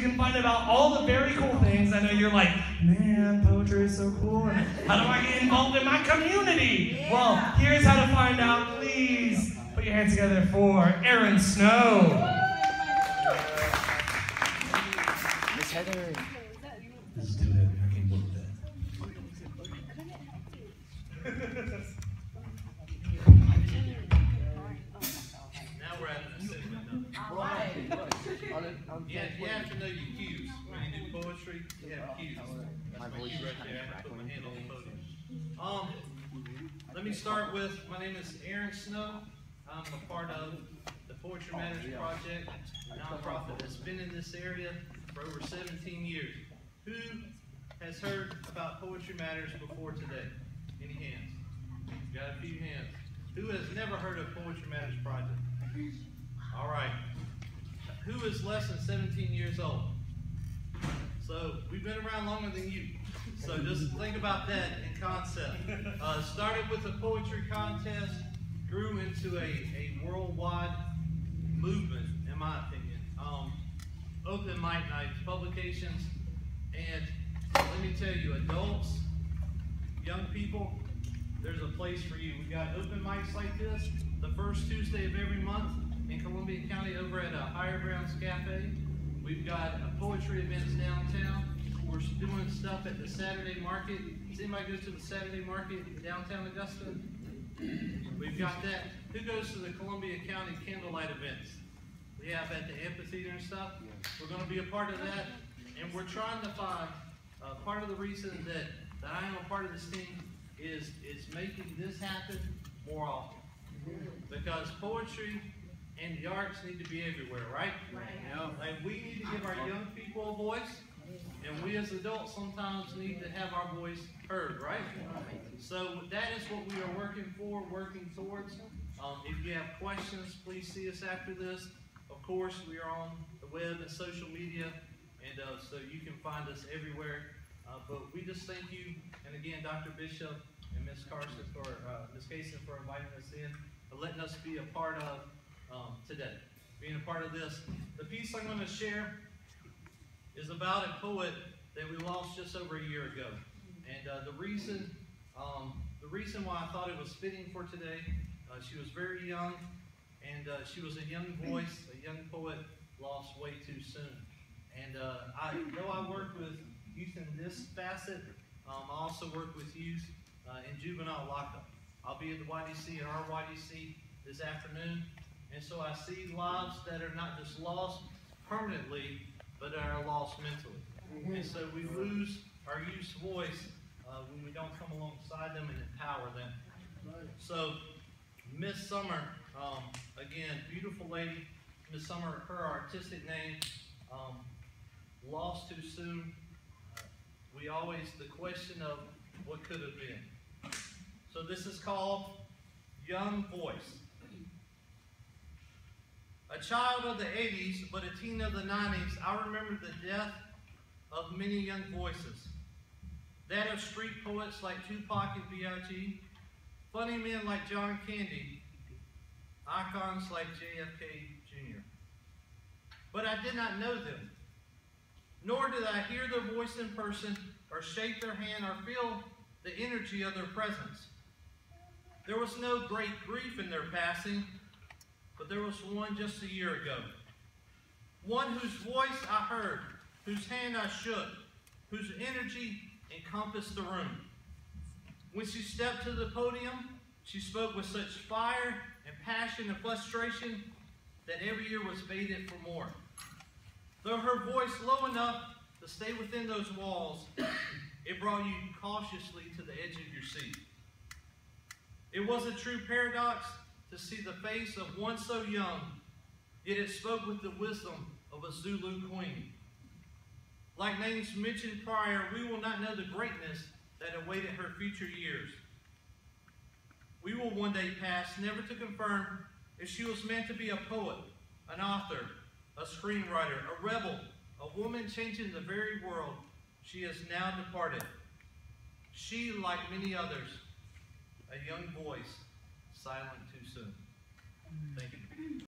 can find out all the very cool things. I know you're like, man, poetry is so cool. And how do I get involved in my community? Yeah. Well, here's how to find out. Please put your hands together for Aaron Snow. Miss Heather. This is too heavy. I can't believe that. Now we're at the segment. All right. You have to know your cues. When you do poetry, you have cues. That's my cue right there. I put my hand on the podium. Let me start with, my name is Aaron Snow. I'm a part of the Poetry Matters Project, a nonprofit that's been in this area for over 17 years. Who has heard about Poetry Matters before today? Any hands? Got a few hands. Who has never heard of Poetry Matters Project? All right. Who is less than 17 years old? So we've been around longer than you. So just think about that in concept. Started with a poetry contest, grew into a worldwide movement, in my opinion. Open mic nights, publications, and let me tell you, adults, young people, there's a place for you. We got open mics like this the first Tuesday of every month in Columbia County over at Higher Grounds Cafe. We've got poetry events downtown. We're doing stuff at the Saturday market. Does anybody go to the Saturday market in downtown Augusta? We've got that. Who goes to the Columbia County candlelight events? We have at the amphitheater and stuff. We're going to be a part of that. And we're trying to find, part of the reason that I am a part of this team is making this happen more often. Because poetry and the arts need to be everywhere, right? Right. Like, we need to give our young people a voice, and we as adults sometimes need to have our voice heard, right? So that is what we are working for, working towards. If you have questions, please see us after this. Of course, we are on the web and social media, and so you can find us everywhere. But we just thank you, and again, Dr. Bishop and Ms. Carson for Ms. Cason for inviting us in, and letting us be a part of today, being a part of this. The piece I'm going to share is about a poet that we lost just over a year ago, and the reason why I thought it was fitting for today, she was very young, and she was a young voice, a young poet, lost way too soon. And I know I work with youth in this facet. I also work with youth in juvenile lockup. I'll be at the YDC, at our YDC this afternoon. And so I see lives that are not just lost permanently, but are lost mentally. And so we lose our youth's voice when we don't come alongside them and empower them. So Miss Summer, again, beautiful lady. Miss Summer, her artistic name, lost too soon. The question of what could have been. So this is called Young Voice. A child of the 80s, but a teen of the 90s, I remember the death of many young voices. That of street poets like Tupac and B.I.G., funny men like John Candy, icons like JFK Jr. But I did not know them, nor did I hear their voice in person, or shake their hand, or feel the energy of their presence. There was no great grief in their passing, but there was one just a year ago. One whose voice I heard, whose hand I shook, whose energy encompassed the room. When she stepped to the podium, she spoke with such fire and passion and frustration that every ear was baited for more. Though her voice low enough to stay within those walls, it brought you cautiously to the edge of your seat. It was a true paradox to see the face of one so young, yet it spoke with the wisdom of a Zulu queen. Like names mentioned prior, we will not know the greatness that awaited her future years. We will one day pass, never to confirm if she was meant to be a poet, an author, a screenwriter, a rebel, a woman changing the very world she has now departed. She, like many others, a young voice, silent too soon. Thank you.